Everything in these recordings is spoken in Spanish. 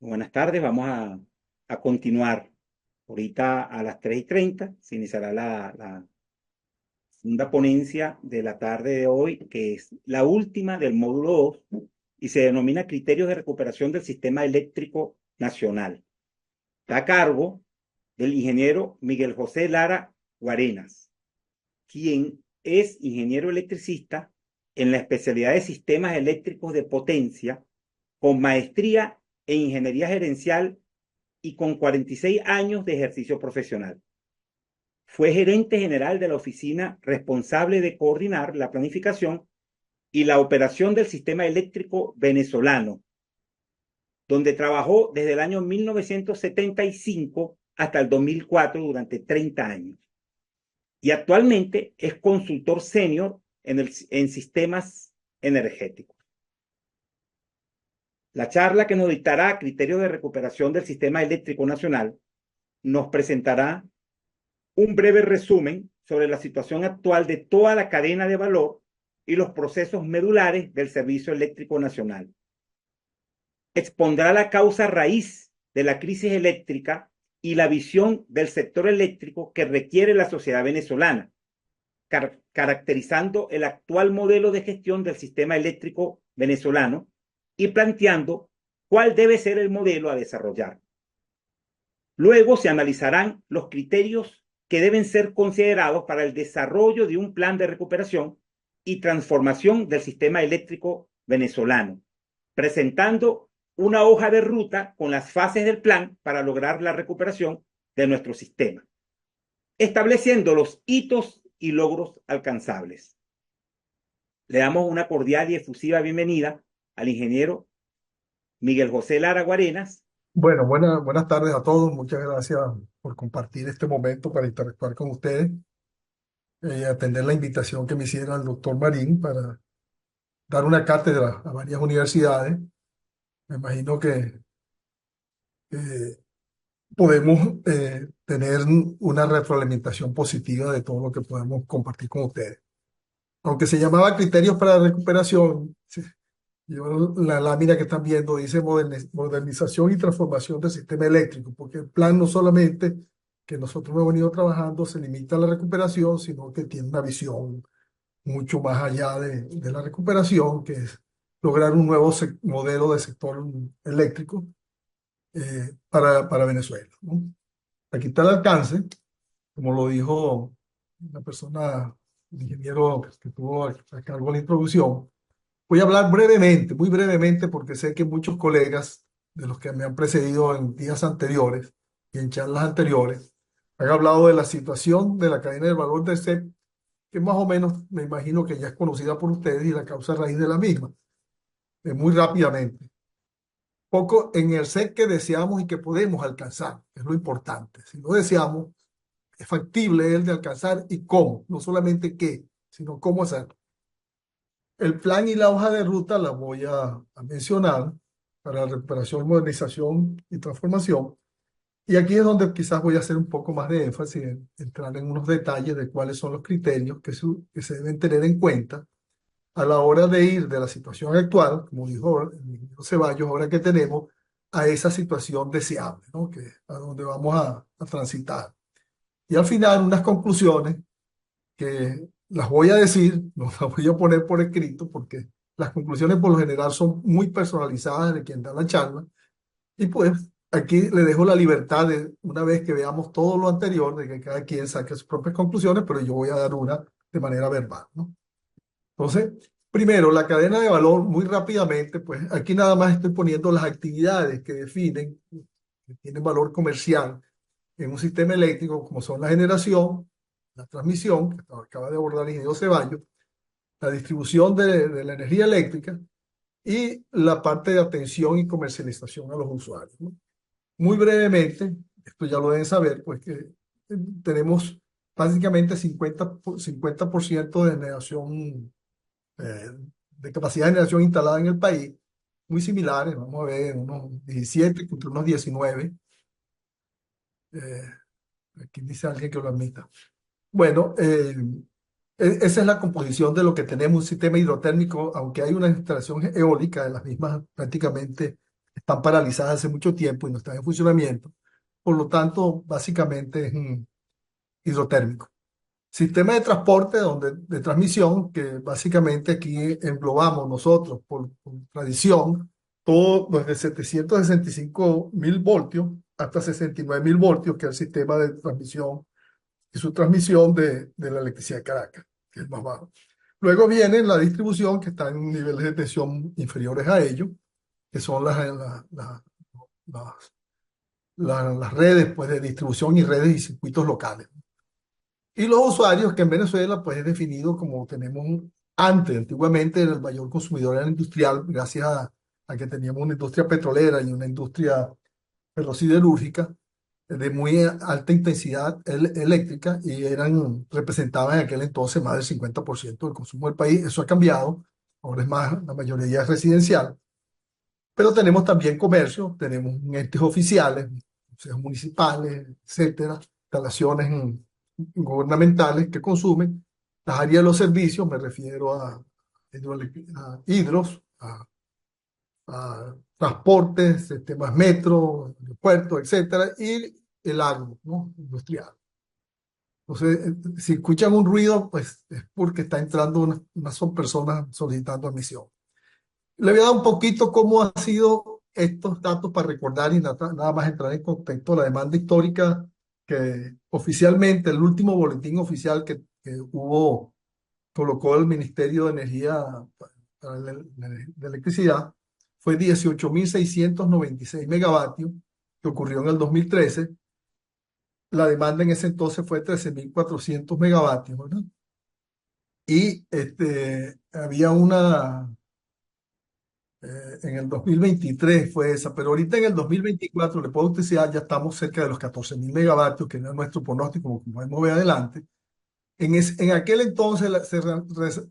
Buenas tardes, vamos a continuar. Ahorita a las 3:30 se iniciará la segunda ponencia de la tarde de hoy, que es la última del módulo 2 y se denomina Criterios de Recuperación del Sistema Eléctrico Nacional. Está a cargo del ingeniero Miguel José Lara Guarenas, quien es ingeniero electricista en la especialidad de Sistemas Eléctricos de Potencia, con maestría en Ingeniería Gerencial y con 46 años de ejercicio profesional. Fue gerente general de la oficina responsable de coordinar la planificación y la operación del sistema eléctrico venezolano, donde trabajó desde el año 1975 hasta el 2004 durante 30 años. Y actualmente es consultor senior en sistemas energéticos. La charla que nos dictará criterios de recuperación del sistema eléctrico nacional nos presentará un breve resumen sobre la situación actual de toda la cadena de valor y los procesos medulares del Servicio Eléctrico Nacional. Expondrá la causa raíz de la crisis eléctrica y la visión del sector eléctrico que requiere la sociedad venezolana, caracterizando el actual modelo de gestión del sistema eléctrico venezolano y planteando cuál debe ser el modelo a desarrollar. Luego se analizarán los criterios que deben ser considerados para el desarrollo de un plan de recuperación y transformación del sistema eléctrico venezolano, presentando una hoja de ruta con las fases del plan para lograr la recuperación de nuestro sistema, estableciendo los hitos y logros alcanzables. Le damos una cordial y efusiva bienvenida al ingeniero Miguel José Lara Guarenas. Bueno, buenas tardes a todos. Muchas gracias por compartir este momento para interactuar con ustedes y atender la invitación que me hiciera el doctor Marín para dar una cátedra a varias universidades. Me imagino que eh, podemos tener una retroalimentación positiva de todo lo que podemos compartir con ustedes. Aunque se llamaba criterios para la recuperación, sí, la lámina que están viendo dice modernización y transformación del sistema eléctrico, porque el plan no solamente que nosotros hemos venido trabajando se limita a la recuperación, sino que tiene una visión mucho más allá de la recuperación, que es lograr un nuevo modelo de sector eléctrico para Venezuela, ¿no? Aquí está el alcance, como lo dijo la persona, el ingeniero que tuvo a cargo la introducción. Voy a hablar brevemente, muy brevemente, porque sé que muchos colegas de los que me han precedido en días anteriores y en charlas anteriores han hablado de la situación de la cadena de valor del CEP, que más o menos me imagino que ya es conocida por ustedes y la causa raíz de la misma. Muy rápidamente. Poco en el CEP que deseamos y que podemos alcanzar, es lo importante. Si lo deseamos, es factible el de alcanzar y cómo, no solamente qué, sino cómo hacerlo. El plan y la hoja de ruta la voy a mencionar para la recuperación, modernización y transformación. Y aquí es donde quizás voy a hacer un poco más de énfasis, entrar en unos detalles de cuáles son los criterios que se deben tener en cuenta a la hora de ir de la situación actual, como dijo el ingeniero Ceballos, ahora que tenemos, a esa situación deseable, ¿no? Que a donde vamos a transitar. Y al final, unas conclusiones que las voy a decir, no las voy a poner por escrito porque las conclusiones por lo general son muy personalizadas de quien da la charla. Y pues aquí le dejo la libertad de, una vez que veamos todo lo anterior, de que cada quien saque sus propias conclusiones, pero yo voy a dar una de manera verbal, ¿no? Entonces, primero, la cadena de valor, muy rápidamente, pues aquí nada más estoy poniendo las actividades que definen, que tienen valor comercial en un sistema eléctrico, como son la generación, la transmisión, que acaba de abordar el ingeniero Ceballos, la distribución de la energía eléctrica y la parte de atención y comercialización a los usuarios, ¿no? Muy brevemente, esto ya lo deben saber, pues que tenemos básicamente 50% de generación, de capacidad de generación instalada en el país, muy similares, vamos a ver, unos 17 contra unos 19. Eh, Aquí dice alguien que lo admita. Bueno, esa es la composición de lo que tenemos, un sistema hidrotérmico, aunque hay una instalación eólica de las mismas prácticamente están paralizadas hace mucho tiempo y no están en funcionamiento. Por lo tanto, básicamente es hidrotérmico. Sistema de transporte, de transmisión, que básicamente aquí englobamos nosotros por tradición, todo desde 765.000 voltios hasta 69.000 voltios, que es el sistema de transmisión y su transmisión de la electricidad de Caracas, que es el más bajo. Luego viene la distribución, que está en niveles de tensión inferiores a ello, que son las, las redes pues, de distribución y redes y circuitos locales. Y los usuarios, que en Venezuela pues es definido como tenemos antes, antiguamente el mayor consumidor era industrial, gracias a que teníamos una industria petrolera y una industria ferrosiderúrgica de muy alta intensidad eléctrica y representaban en aquel entonces más del 50% del consumo del país. Eso ha cambiado, ahora es más, la mayoría es residencial, pero tenemos también comercio, tenemos entes oficiales, consejos municipales, etcétera, instalaciones gubernamentales que consumen. Las áreas de los servicios, me refiero a hidros, a transportes, sistemas metro, aeropuertos, etcétera, y el agro, ¿no? Industrial. Entonces, si escuchan un ruido, pues es porque está entrando unas son personas solicitando admisión. Le voy a dar un poquito cómo han sido estos datos para recordar y nada más entrar en contexto la demanda histórica que oficialmente, el último boletín oficial que hubo, colocó el Ministerio de Energía de Electricidad, fue 18.696 megavatios, que ocurrió en el 2013. La demanda en ese entonces fue 13.400 megavatios, ¿verdad? Y había en el 2023 fue esa, pero ahorita en el 2024, le puedo decir, ya estamos cerca de los 14.000 megavatios, que no es nuestro pronóstico, como podemos ver adelante. En aquel entonces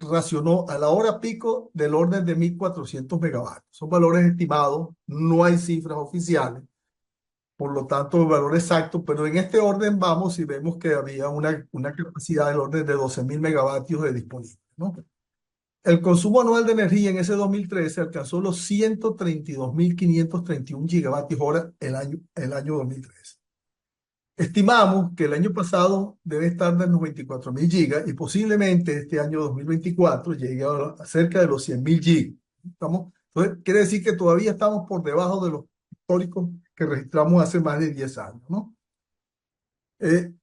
racionó a la hora pico del orden de 1.400 megavatios. Son valores estimados, no hay cifras oficiales, por lo tanto, el valor exacto, pero en este orden vamos y vemos que había una capacidad del orden de 12.000 megavatios de disponible, ¿no? El consumo anual de energía en ese 2013 alcanzó los 132.531 gigavatios hora el año 2013. Estimamos que el año pasado debe estar en los 24.000 gigas y posiblemente este año 2024 llegue a cerca de los 100.000 gigas. Entonces, quiere decir que todavía estamos por debajo de los históricos que registramos hace más de 10 años, ¿no?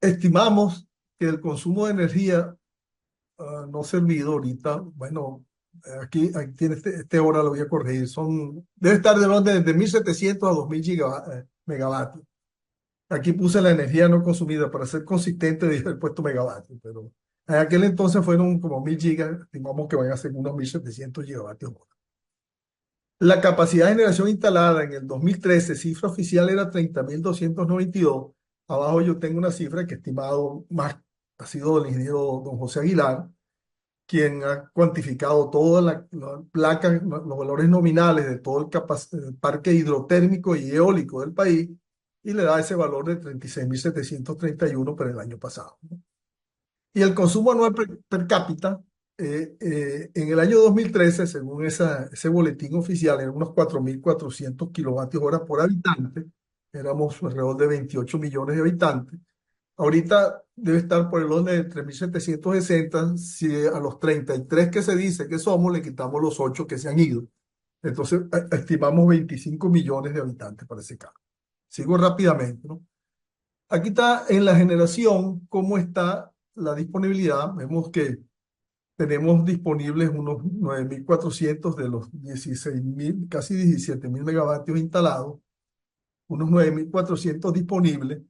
Estimamos que el consumo de energía no servido ahorita, bueno, aquí tiene hora, lo voy a corregir, debe estar de orden de 1.700 a 2.000 megavatios. Aquí puse la energía no consumida para ser consistente, dije el puesto megavatios, pero en aquel entonces fueron como 1.000 gigas, estimamos que van a ser unos 1.700 gigavatios hora. La capacidad de generación instalada en el 2013, cifra oficial era 30.292. Abajo yo tengo una cifra que estimado más ha sido el ingeniero don José Aguilar, quien ha cuantificado toda la placa, los valores nominales de todo el parque hidrotérmico y eólico del país, y le da ese valor de 36.731 para el año pasado, ¿no? Y el consumo anual per cápita en el año 2013, según ese boletín oficial, eran unos 4.400 kilovatios hora por habitante. Éramos alrededor de 28 millones de habitantes. Ahorita debe estar por el orden de 3.760. Si a los 33 que se dice que somos, le quitamos los 8 que se han ido. Entonces, estimamos 25 millones de habitantes para ese caso. Sigo rápidamente, ¿no? Aquí está en la generación cómo está la disponibilidad. Vemos que tenemos disponibles unos 9.400 de los 16.000, casi 17.000 megavatios instalados, unos 9.400 disponibles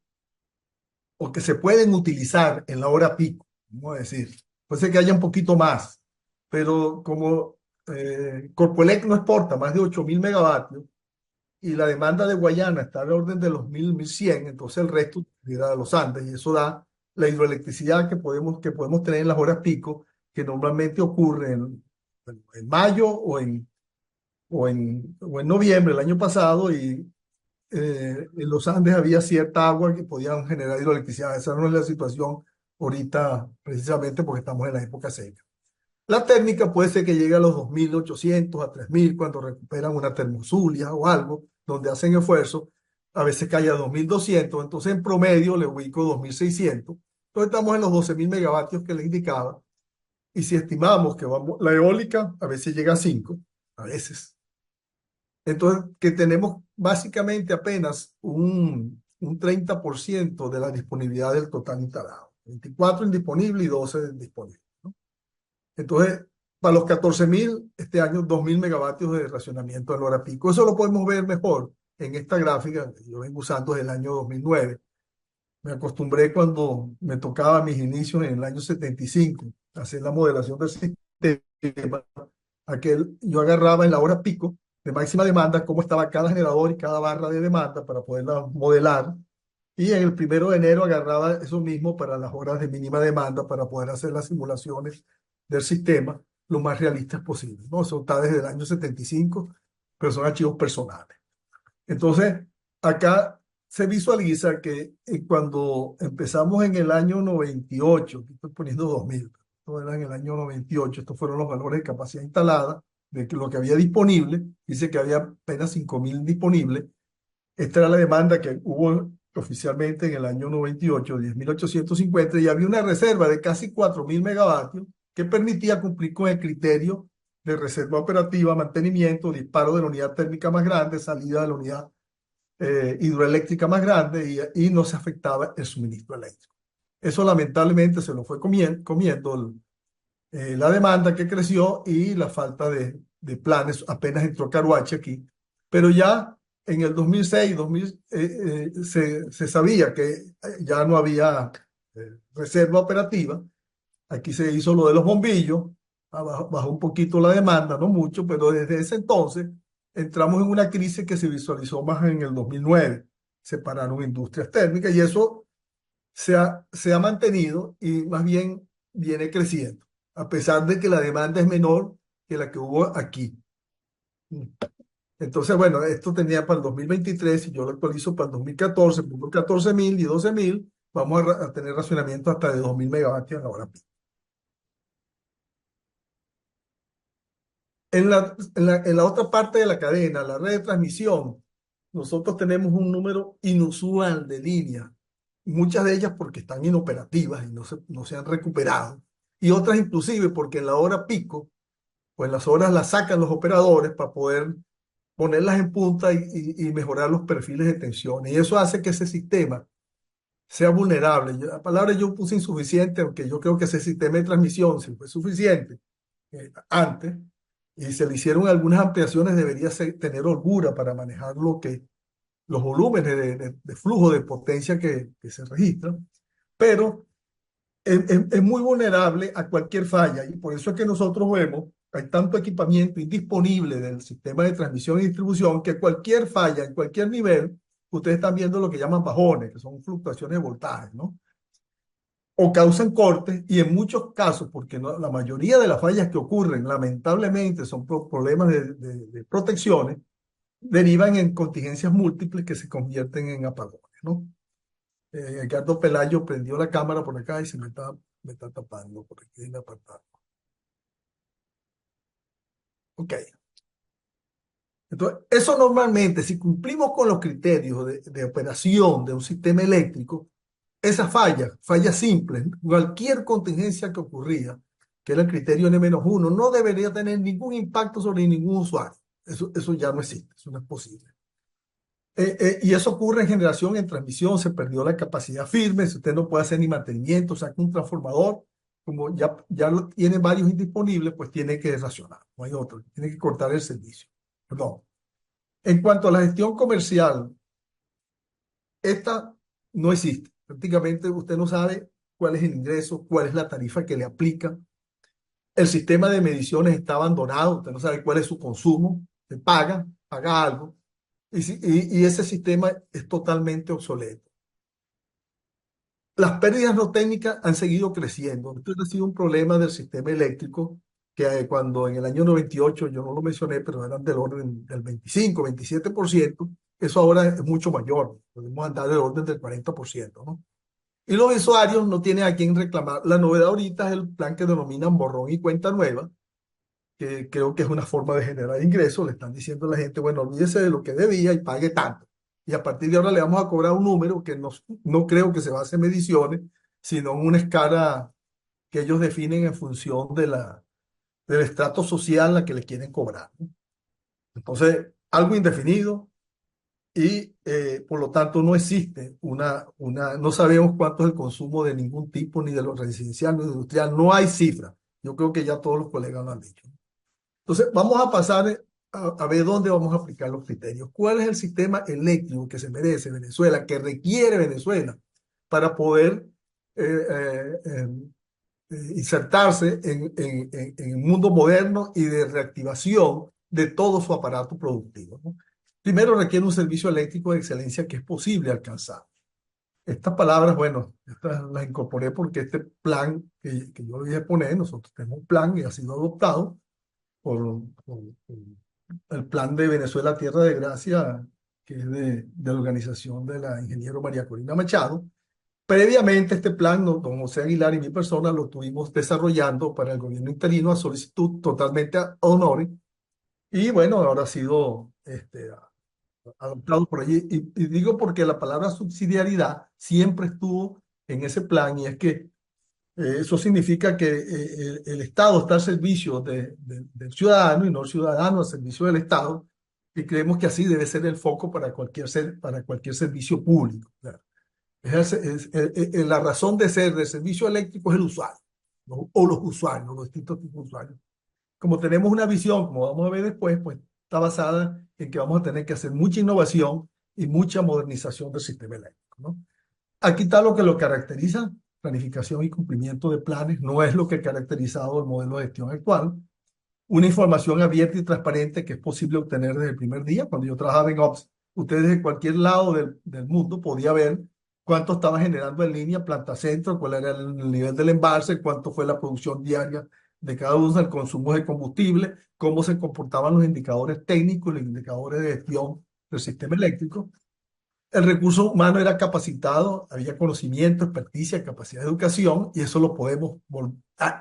o que se pueden utilizar en la hora pico, vamos a decir. Puede ser que haya un poquito más, pero como Corpoelec no exporta más de 8.000 megavatios y la demanda de Guayana está al orden de los 1.000, 1.100, entonces el resto irá a los Andes y eso da la hidroelectricidad que podemos tener en las horas pico, que normalmente ocurre en mayo o en noviembre del año pasado, y en los Andes había cierta agua que podían generar hidroelectricidad. Esa no es la situación ahorita, precisamente porque estamos en la época seca. La térmica puede ser que llegue a los 2.800 a 3.000 cuando recuperan una termozulia o algo, donde hacen esfuerzo, a veces cae a 2.200, entonces en promedio le ubico 2.600. Entonces estamos en los 12.000 megavatios que le indicaba, y si estimamos que vamos, la eólica a veces llega a 5, a veces. Entonces, que tenemos básicamente apenas un 30% de la disponibilidad del total instalado. 24 indisponible y 12 disponibles, ¿no? Entonces, para los 14.000, este año 2.000 megavatios de racionamiento en hora pico. Eso lo podemos ver mejor en esta gráfica que yo vengo usando desde el año 2009. Me acostumbré cuando me tocaba mis inicios en el año 75 a hacer la modelación del sistema. Yo agarraba en la hora pico de máxima demanda cómo estaba cada generador y cada barra de demanda para poderla modelar. Y en el 1 de enero agarraba eso mismo para las horas de mínima demanda para poder hacer las simulaciones del sistema lo más realistas posible, ¿no? Eso está desde el año 75, pero son archivos personales. Entonces, acá se visualiza que cuando empezamos en el año 98, estoy poniendo 2000, esto era en el año 98, estos fueron los valores de capacidad instalada, de lo que había disponible, dice que había apenas 5.000 disponibles. Esta era la demanda que hubo oficialmente en el año 98, 10.850, y había una reserva de casi 4.000 megavatios que permitía cumplir con el criterio de reserva operativa, mantenimiento, disparo de la unidad térmica más grande, salida de la unidad hidroeléctrica más grande, y no se afectaba el suministro eléctrico. Eso lamentablemente se lo fue comiendo la demanda que creció y la falta de planes. Apenas entró Caruache aquí, pero ya en el 2006, se sabía que ya no había reserva operativa. Aquí se hizo lo de los bombillos, bajó un poquito la demanda, no mucho, pero desde ese entonces entramos en una crisis que se visualizó más en el 2009. Se pararon industrias térmicas y eso se ha mantenido y más bien viene creciendo, a pesar de que la demanda es menor que la que hubo aquí. Entonces, bueno, esto tenía para el 2023 y yo lo actualizo para el 2014, pongo 14.000 y 12.000, vamos a tener racionamiento hasta de 2.000 megavatios en la hora pico. En la otra parte de la cadena, la red de transmisión, nosotros tenemos un número inusual de líneas, muchas de ellas porque están inoperativas y no se han recuperado, y otras inclusive porque en la hora pico, pues las horas las sacan los operadores para poder ponerlas en punta y mejorar los perfiles de tensión. Y eso hace que ese sistema sea vulnerable. La palabra yo puse insuficiente, aunque yo creo que ese sistema de transmisión, si fue suficiente antes, y se le hicieron algunas ampliaciones, debería tener holgura para manejar los volúmenes de flujo de potencia que se registran, pero es muy vulnerable a cualquier falla, y por eso es que nosotros vemos, hay tanto equipamiento indisponible del sistema de transmisión y distribución, que cualquier falla en cualquier nivel, ustedes están viendo lo que llaman bajones, que son fluctuaciones de voltaje, ¿no? O causan cortes, y en muchos casos, porque la mayoría de las fallas que ocurren, lamentablemente, son problemas de protecciones, derivan en contingencias múltiples que se convierten en apagones, ¿no? Edgardo Pelayo prendió la cámara por acá y me está tapando por aquí en el apartado. Ok. Entonces, eso normalmente, si cumplimos con los criterios de operación de un sistema eléctrico, esas fallas simples, cualquier contingencia que ocurría, que era el criterio N-1, no debería tener ningún impacto sobre ningún usuario. Eso ya no existe, eso no es posible. Y eso ocurre en generación, en transmisión, se perdió la capacidad firme, si usted no puede hacer ni mantenimiento, saca un transformador, como ya lo tiene varios indisponibles, pues tiene que racionar, no hay otro, tiene que cortar el servicio. Perdón. En cuanto a la gestión comercial, esta no existe. Prácticamente usted no sabe cuál es el ingreso, cuál es la tarifa que le aplica. El sistema de mediciones está abandonado, usted no sabe cuál es su consumo, se paga algo, y ese sistema es totalmente obsoleto. Las pérdidas no técnicas han seguido creciendo. Esto ha sido un problema del sistema eléctrico que cuando en el año 98, yo no lo mencioné, pero eran del orden del 25, 27%, eso ahora es mucho mayor. Podemos andar del orden del 40%, ¿no? Y los usuarios no tienen a quién reclamar. La novedad ahorita es el plan que denominan borrón y cuenta nueva, que creo que es una forma de generar ingresos. Le están diciendo a la gente, bueno, olvídese de lo que debía y pague tanto. Y a partir de ahora le vamos a cobrar un número que no creo que se base en mediciones, sino en una escala que ellos definen en función del estrato social a la que le quieren cobrar, ¿no? Entonces, algo indefinido y por lo tanto no existe no sabemos cuánto es el consumo de ningún tipo, ni de lo residencial, ni de lo industrial, no hay cifra. Yo creo que ya todos los colegas lo han dicho. Entonces, vamos a pasar a ver dónde vamos a aplicar los criterios. ¿Cuál es el sistema eléctrico que se merece Venezuela, que requiere Venezuela para poder eh, eh, eh, insertarse en el mundo moderno y de reactivación de todo su aparato productivo, ¿no? Primero requiere un servicio eléctrico de excelencia que es posible alcanzar. Estas palabras, bueno, estas las incorporé porque este plan que yo voy a poner, nosotros tenemos un plan y ha sido adoptado por el plan de Venezuela Tierra de Gracia, que es de la organización de la ingeniero María Corina Machado. Previamente este plan, don José Aguilar y mi persona lo estuvimos desarrollando para el gobierno interino a solicitud totalmente a honores y bueno, ahora ha sido adoptado por allí. Y digo porque la palabra subsidiariedad siempre estuvo en ese plan y es que eso significa que el Estado está al servicio del ciudadano y no el ciudadano al servicio del Estado, y creemos que así debe ser el foco para cualquier servicio público. La razón de ser del servicio eléctrico es el usuario, ¿no? O los usuarios, los distintos tipos de usuarios. Como tenemos una visión, como vamos a ver después, pues está basada en que vamos a tener que hacer mucha innovación y mucha modernización del sistema eléctrico, ¿no? Aquí está lo que lo caracteriza: planificación y cumplimiento de planes. No es lo que ha caracterizado el modelo de gestión actual. Una información abierta y transparente que es posible obtener desde el primer día. Cuando yo trabajaba en Ops, usted desde cualquier lado del mundo podía ver cuánto estaba generando en línea Planta Centro, cuál era el nivel del embalse, cuánto fue la producción diaria de cada uno, el consumo de combustible, cómo se comportaban los indicadores técnicos, los indicadores de gestión del sistema eléctrico. El recurso humano era capacitado, había conocimiento, experticia, capacidad de educación, y eso lo podemos,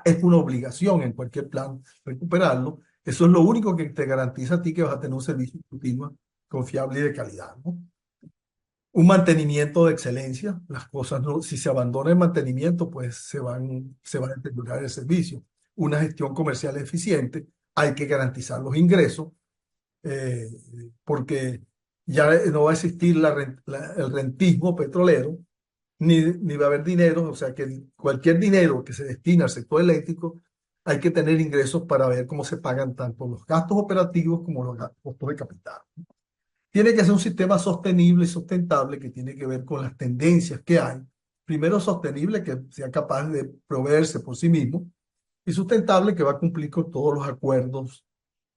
es una obligación en cualquier plan recuperarlo. Eso es lo único que te garantiza a ti que vas a tener un servicio continuo, confiable y de calidad, ¿no? Un mantenimiento de excelencia. Las cosas no, si se abandona el mantenimiento, pues se va a deteriorar el servicio. Una gestión comercial eficiente. Hay que garantizar los ingresos, eh, porque ya no va a existir el rentismo petrolero, ni va a haber dinero. O sea que cualquier dinero que se destina al sector eléctrico, hay que tener ingresos para ver cómo se pagan tanto los gastos operativos como los costos de capital. Tiene que ser un sistema sostenible y sustentable que tiene que ver con las tendencias que hay. Primero, sostenible, que sea capaz de proveerse por sí mismo, y sustentable, que va a cumplir con todos los acuerdos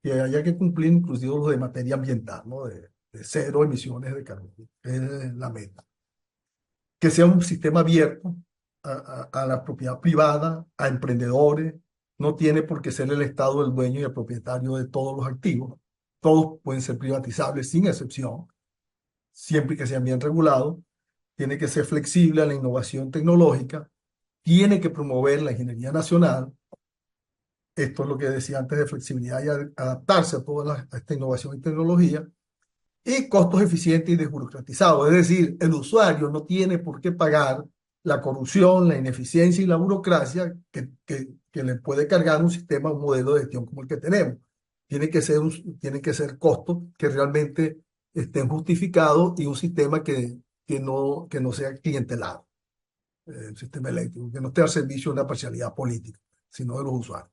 que haya que cumplir, inclusive los de materia ambiental, ¿no? De cero emisiones de carbono. Es la meta. Que sea un sistema abierto a la propiedad privada, a emprendedores. No tiene por qué ser el Estado el dueño y el propietario de todos los activos. Todos pueden ser privatizables sin excepción, siempre que sean bien regulados. Tiene que ser flexible a la innovación tecnológica. Tiene que promover la ingeniería nacional. Esto es lo que decía antes de flexibilidad y adaptarse a a esta innovación y tecnología. Y costos eficientes y desburocratizados. Es decir, el usuario no tiene por qué pagar la corrupción, la ineficiencia y la burocracia que le puede cargar un sistema, un modelo de gestión como el que tenemos. Tiene que ser costos que realmente estén justificados y un sistema que no sea clientelado, el sistema eléctrico, que no esté al servicio de una parcialidad política, sino de los usuarios.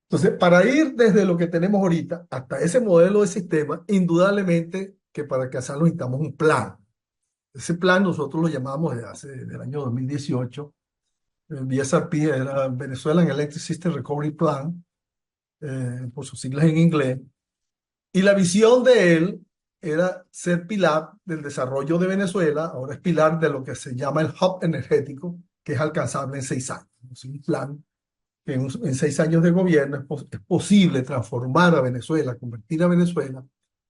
Entonces, para ir desde lo que tenemos ahorita hasta ese modelo de sistema, indudablemente que para alcanzarlo necesitamos un plan. Ese plan nosotros lo llamamos del año 2018, el VSRP, era Venezuelan Electric System Recovery Plan, por sus siglas en inglés. Y la visión de él era ser pilar del desarrollo de Venezuela. Ahora es pilar de lo que se llama el hub energético, que es alcanzable en 6 años. Es un plan que en 6 años de gobierno es posible transformar a Venezuela, convertir a Venezuela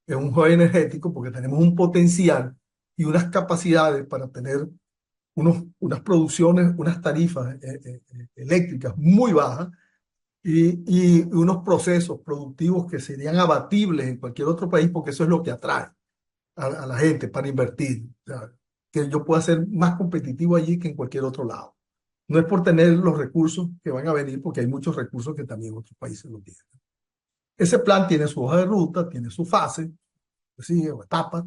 en un hub energético, porque tenemos un potencial y unas capacidades para tener unas producciones, unas tarifas eléctricas muy bajas, y unos procesos productivos que serían abatibles en cualquier otro país, porque eso es lo que atrae a la gente para invertir. O sea, que yo pueda ser más competitivo allí que en cualquier otro lado. No es por tener los recursos que van a venir, porque hay muchos recursos que también otros países lo tienen. Ese plan tiene su hoja de ruta, tiene su fase, ¿sí? O etapa,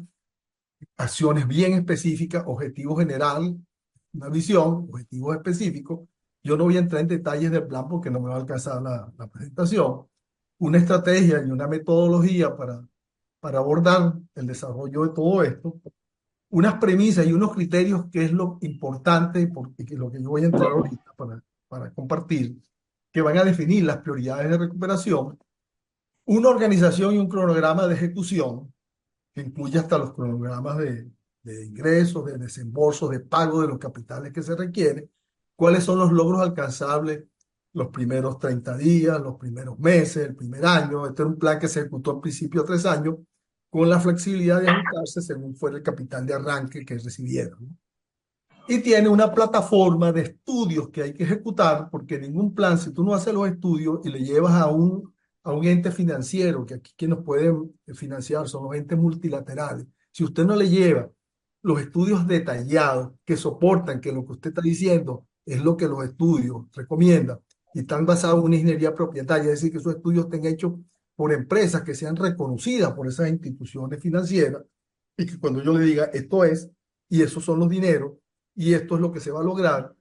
acciones bien específicas, objetivo general, una visión, objetivos específicos. Yo no voy a entrar en detalles del plan porque no me va a alcanzar la presentación. Una estrategia y una metodología para abordar el desarrollo de todo esto. Unas premisas y unos criterios que es lo importante, porque lo que yo voy a entrar ahorita para compartir, que van a definir las prioridades de recuperación, una organización y un cronograma de ejecución que incluye hasta los cronogramas de ingresos, de desembolsos, de pago de los capitales que se requieren, cuáles son los logros alcanzables los primeros 30 días, los primeros meses, el primer año. Este era un plan que se ejecutó al principio 3 años, con la flexibilidad de ajustarse según fuera el capital de arranque que recibieron, ¿no? Y tiene una plataforma de estudios que hay que ejecutar, porque ningún plan, si tú no haces los estudios y le llevas a un ente financiero, que aquí quien nos puede financiar son los entes multilaterales, si usted no le lleva los estudios detallados que soportan que lo que usted está diciendo es lo que los estudios recomiendan y están basados en una ingeniería propietaria, es decir, que esos estudios estén hechos por empresas que sean reconocidas por esas instituciones financieras y que cuando yo le diga esto es y esos son los dineros y esto es lo que se va a lograr,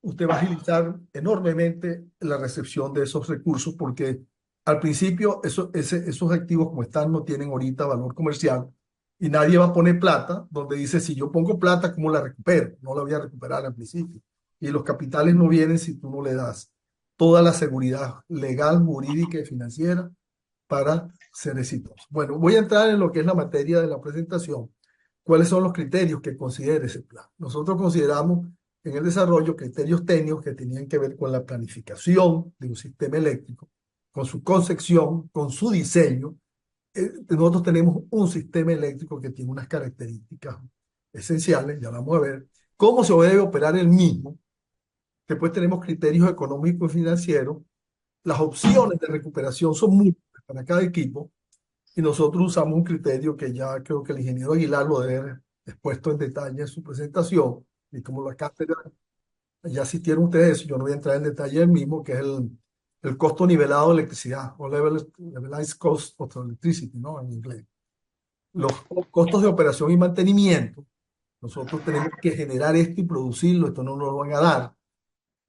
usted va a agilizar enormemente la recepción de esos recursos porque al principio esos activos como están no tienen ahorita valor comercial y nadie va a poner plata donde dice si yo pongo plata, ¿cómo la recupero? No la voy a recuperar al principio. Y los capitales no vienen si tú no le das toda la seguridad legal, jurídica y financiera para ser exitoso. Bueno, voy a entrar en lo que es la materia de la presentación. ¿Cuáles son los criterios que considera ese plan? Nosotros consideramos en el desarrollo criterios técnicos que tenían que ver con la planificación de un sistema eléctrico, con su concepción, con su diseño. Nosotros tenemos un sistema eléctrico que tiene unas características esenciales, ya vamos a ver cómo se debe operar el mismo. Después tenemos criterios económicos y financieros. Las opciones de recuperación son múltiples para cada equipo y nosotros usamos un criterio que ya creo que el ingeniero Aguilar lo debe haber expuesto en detalle en su presentación y como la cátedra ya asistieron ustedes, yo no voy a entrar en detalle del mismo, que es el costo nivelado de electricidad o levelized cost of electricity, ¿no? En inglés. Los costos de operación y mantenimiento, nosotros tenemos que generar esto y producirlo, esto no nos lo van a dar.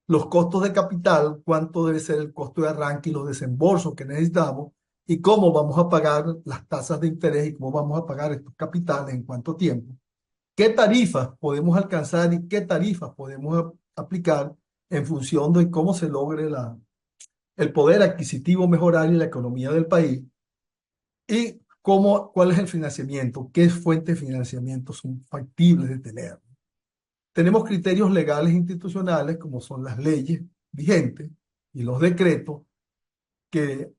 Los costos de capital, cuánto debe ser el costo de arranque y los desembolsos que necesitamos y cómo vamos a pagar las tasas de interés y cómo vamos a pagar estos capitales en cuánto tiempo. ¿Qué tarifas podemos alcanzar y qué tarifas podemos aplicar en función de cómo se logre el poder adquisitivo mejorar y la economía del país? ¿Y cuál es el financiamiento? ¿Qué fuentes de financiamiento son factibles de tener? Tenemos criterios legales e institucionales como son las leyes vigentes y los decretos que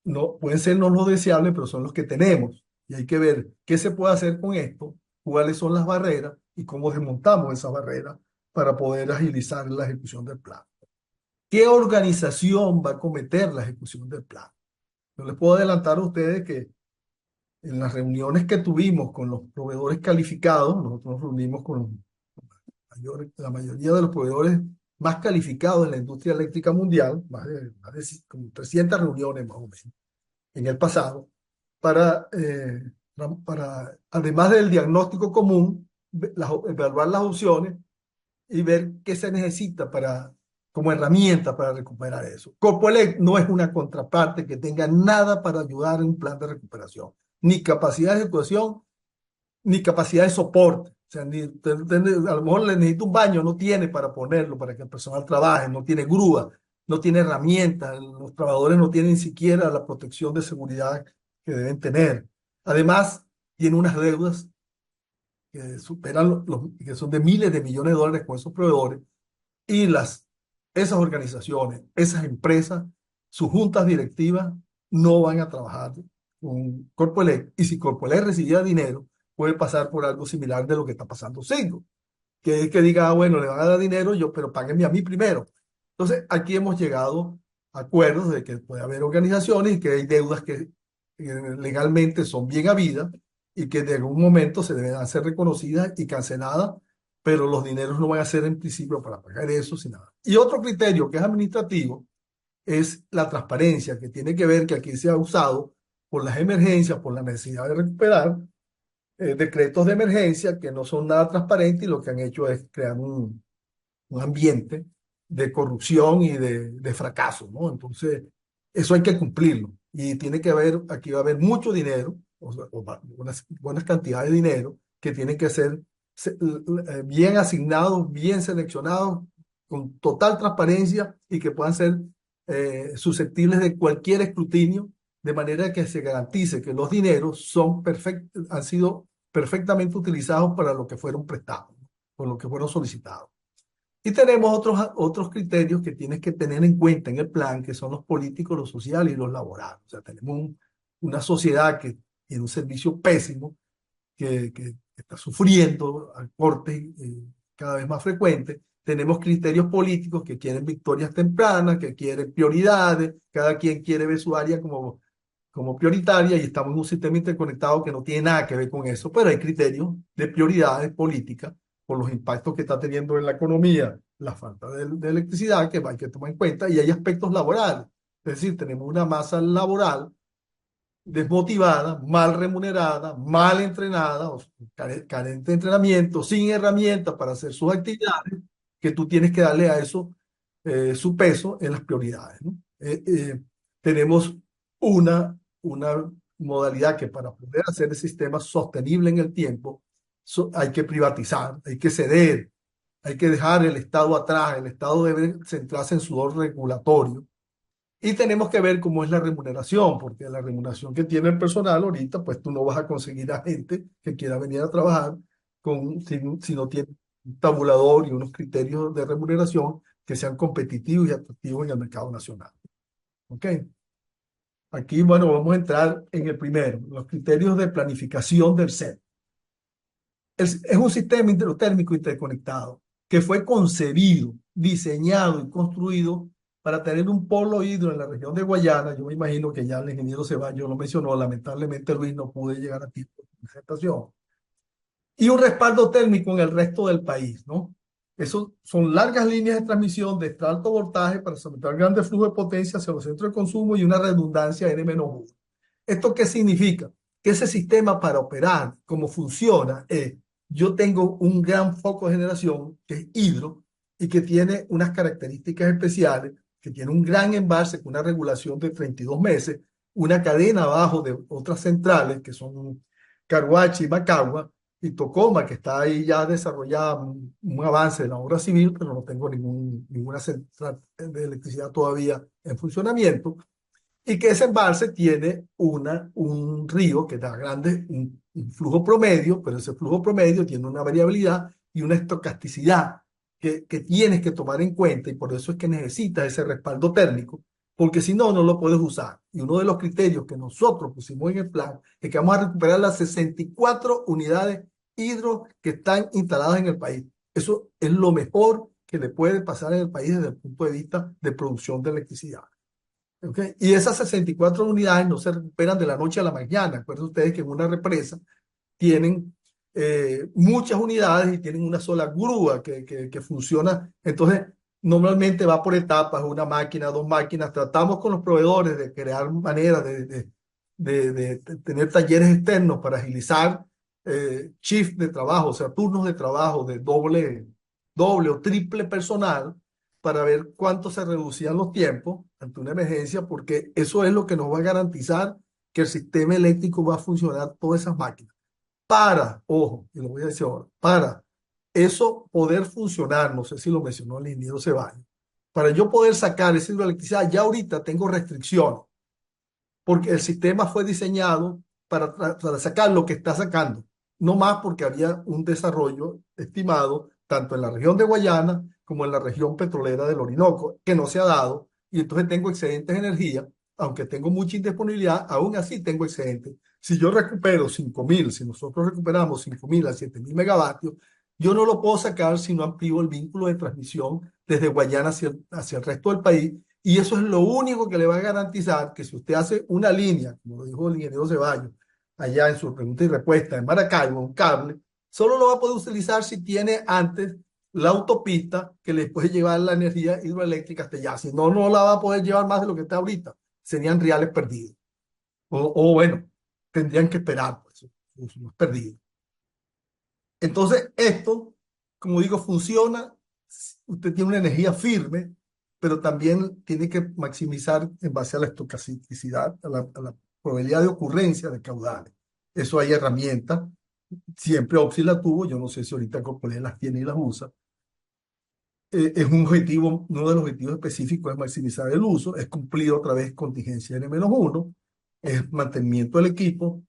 no pueden ser no los deseables, pero son los que tenemos. Y hay que ver qué se puede hacer con esto, cuáles son las barreras y cómo desmontamos esas barreras para poder agilizar la ejecución del plan. ¿Qué organización va a cometer la ejecución del plan? Yo les puedo adelantar a ustedes que en las reuniones que tuvimos con los proveedores calificados, nosotros nos reunimos con la mayoría de los proveedores más calificados en la industria eléctrica mundial, más de como 300 reuniones más o menos en el pasado, para además del diagnóstico común, evaluar las opciones y ver qué se necesita como herramienta para recuperar eso. Corpoelec no es una contraparte que tenga nada para ayudar en un plan de recuperación, ni capacidad de ejecución, ni capacidad de soporte. O sea, a lo mejor le necesita un baño, no tiene para ponerlo, para que el personal trabaje, no tiene grúa, no tiene herramientas, los trabajadores no tienen ni siquiera la protección de seguridad que deben tener. Además, tiene unas deudas que superan que son de miles de millones de dólares con esos proveedores y esas organizaciones, esas empresas, sus juntas directivas no van a trabajar con Corpoelec. Y si Corpoelec recibiera dinero, puede pasar por algo similar de lo que está pasando Cinco, que es que diga, bueno, le van a dar dinero, pero páguenme a mí primero. Entonces, aquí hemos llegado acuerdos de que puede haber organizaciones y que hay deudas que legalmente son bien habidas y que de algún momento se deben ser reconocidas y canceladas, pero los dineros no van a ser en principio para pagar eso, sin nada. Y otro criterio que es administrativo es la transparencia, que tiene que ver que aquí se ha usado por las emergencias, por la necesidad de recuperar decretos de emergencia que no son nada transparentes y lo que han hecho es crear un ambiente de corrupción y de fracaso, ¿no? Entonces, eso hay que cumplirlo. Y tiene que haber, aquí va a haber mucho dinero, o sea, unas buenas cantidades de dinero que tienen que ser bien asignados, bien seleccionados, con total transparencia y que puedan ser susceptibles de cualquier escrutinio, de manera que se garantice que los dineros han sido perfectamente utilizados para lo que fueron prestados, por lo que fueron solicitados. Y tenemos otros criterios que tienes que tener en cuenta en el plan, que son los políticos, los sociales y los laborales. O sea, tenemos una sociedad que tiene un servicio pésimo, que está sufriendo cortes cada vez más frecuentes. Tenemos criterios políticos que quieren victorias tempranas, que quieren prioridades, cada quien quiere ver su área como prioritaria y estamos en un sistema interconectado que no tiene nada que ver con eso, pero hay criterios de prioridades políticas por los impactos que está teniendo en la economía la falta de electricidad que hay que tomar en cuenta y hay aspectos laborales. Es decir, tenemos una masa laboral desmotivada, mal remunerada, mal entrenada, o carente de entrenamiento, sin herramientas para hacer sus actividades, que tú tienes que darle a eso su peso en las prioridades, ¿no? Tenemos una modalidad que para poder hacer el sistema sostenible en el tiempo, hay que privatizar, hay que ceder, hay que dejar el Estado atrás, el Estado debe centrarse en su rol regulatorio. Y tenemos que ver cómo es la remuneración, porque la remuneración que tiene el personal ahorita, pues tú no vas a conseguir a gente que quiera venir a trabajar si no tiene un tabulador y unos criterios de remuneración que sean competitivos y atractivos en el mercado nacional. ¿Ok? Aquí, bueno, vamos a entrar en el primero, los criterios de planificación del SET. Es un sistema hidrotérmico interconectado que fue concebido, diseñado y construido para tener un polo hidro en la región de Guayana. Yo me imagino que ya el ingeniero Ceballos lo mencionó, lamentablemente Luis no pude llegar a tiempo de presentación. Y un respaldo térmico en el resto del país, ¿no? Eso son largas líneas de transmisión de extra alto voltaje para someter grandes flujos de potencia hacia los centros de consumo y una redundancia N-1. ¿Esto qué significa? Que ese sistema para operar, como funciona, es, yo tengo un gran foco de generación que es hidro y que tiene unas características especiales, que tiene un gran embalse con una regulación de 32 meses, una cadena abajo de otras centrales que son Caruachi, Macagua y Tocoma, que está ahí ya desarrollada un avance de la obra civil, pero no tengo ninguna central de electricidad todavía en funcionamiento y que ese embalse tiene un río que da grande, un flujo promedio, pero ese flujo promedio tiene una variabilidad y una estocasticidad que tienes que tomar en cuenta y por eso es que necesitas ese respaldo térmico, porque si no, no lo puedes usar. Y uno de los criterios que nosotros pusimos en el plan es que vamos a recuperar las 64 unidades hidro que están instaladas en el país. Eso es lo mejor que le puede pasar en el país desde el punto de vista de producción de electricidad. ¿Okay? Y esas 64 unidades no se recuperan de la noche a la mañana. Recuerden ustedes que en una represa tienen muchas unidades y tienen una sola grúa que funciona. Entonces, normalmente va por etapas, una máquina, dos máquinas. Tratamos con los proveedores de crear maneras de tener talleres externos para agilizar shift de trabajo, o sea, turnos de trabajo de doble o triple personal para ver cuánto se reducían los tiempos ante una emergencia, porque eso es lo que nos va a garantizar que el sistema eléctrico va a funcionar todas esas máquinas. Para, ojo, y lo voy a decir ahora, para eso poder funcionar, no sé si lo mencionó el ingeniero Ceballos, para yo poder sacar esa hidroelectricidad, ya ahorita tengo restricciones, porque el sistema fue diseñado para sacar lo que está sacando, no más porque había un desarrollo estimado tanto en la región de Guayana como en la región petrolera del Orinoco, que no se ha dado, y entonces tengo excedentes de energía, aunque tengo mucha indisponibilidad, aún así tengo excedentes. Si yo recupero 5.000, si nosotros recuperamos 5.000 a 7.000 megavatios, yo no lo puedo sacar si no amplío el vínculo de transmisión desde Guayana hacia el resto del país Y eso es lo único que le va a garantizar que si usted hace una línea, como lo dijo el ingeniero Ceballos, allá en su pregunta y respuesta en Maracaibo, un cable, solo lo va a poder utilizar si tiene antes la autopista que le puede llevar la energía hidroeléctrica hasta allá. Si no, no la va a poder llevar más de lo que está ahorita. Serían reales perdidos. O bueno, tendrían que esperar, pues, no es perdido. Entonces, esto, como digo, funciona. Usted tiene una energía firme, pero también tiene que maximizar en base a la estocasticidad, a la probabilidad de ocurrencia de caudales. Eso hay herramientas. Siempre Oxy la tuvo. Yo no sé si ahorita Corporea las tiene y las usa. Es un objetivo, uno de los objetivos específicos es maximizar el uso, es cumplir otra vez contingencia N-1, es mantenimiento del equipo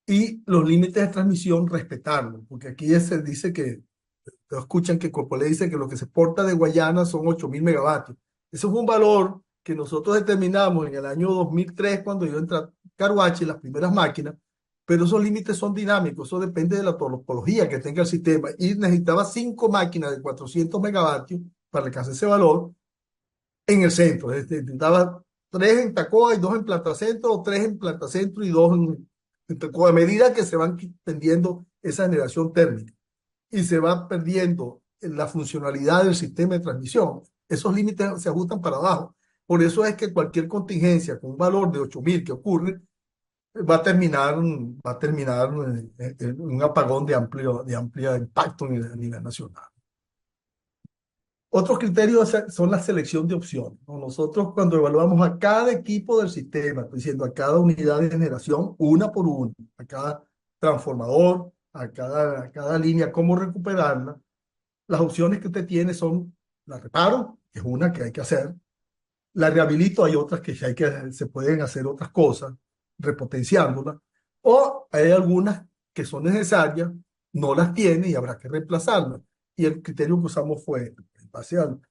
y los límites de transmisión respetarlos, porque aquí se dice que, escuchan que Corpoelec dice que lo que se exporta de Guayana son 8.000 megavatios. Eso fue un valor que nosotros determinamos en el año 2003 cuando yo entré a Caruachi, las primeras máquinas, pero esos límites son dinámicos, eso depende de la topología que tenga el sistema y necesitaba 5 máquinas de 400 megavatios para alcanzar ese valor en el centro. Necesitaba 3 en Tacoa y 2 en Plantacentro, o 3 en Plantacentro y 2 en Tacoa, a medida que se van perdiendo esa generación térmica y se va perdiendo la funcionalidad del sistema de transmisión. Esos límites se ajustan para abajo. Por eso es que cualquier contingencia con un valor de 8.000 que ocurre va a terminar en un apagón de amplio impacto a nivel nacional. Otros criterios son la selección de opciones, ¿no? Nosotros cuando evaluamos a cada equipo del sistema, estoy diciendo a cada unidad de generación, una por una, a cada transformador, a cada línea, cómo recuperarla, las opciones que usted tiene son la reparo, que es una que hay que hacer, la rehabilito, hay otras que se pueden hacer otras cosas, repotenciándola, o hay algunas que son necesarias, no las tiene y habrá que reemplazarlas. Y el criterio que usamos fue, en base al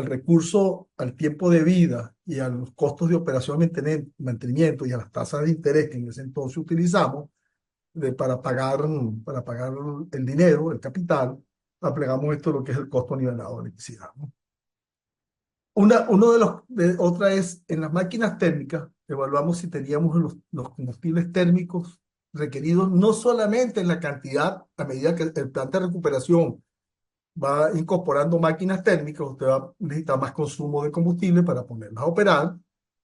recurso, al tiempo de vida y a los costos de operación y mantenimiento y a las tasas de interés que en ese entonces utilizamos para pagar el dinero, el capital, aplicamos esto lo que es el costo nivelado de electricidad, ¿no? Otra es, en las máquinas térmicas, evaluamos si teníamos los combustibles térmicos requeridos, no solamente en la cantidad, a medida que el plan de recuperación va incorporando máquinas térmicas, usted va a necesitar más consumo de combustible para ponerlas a operar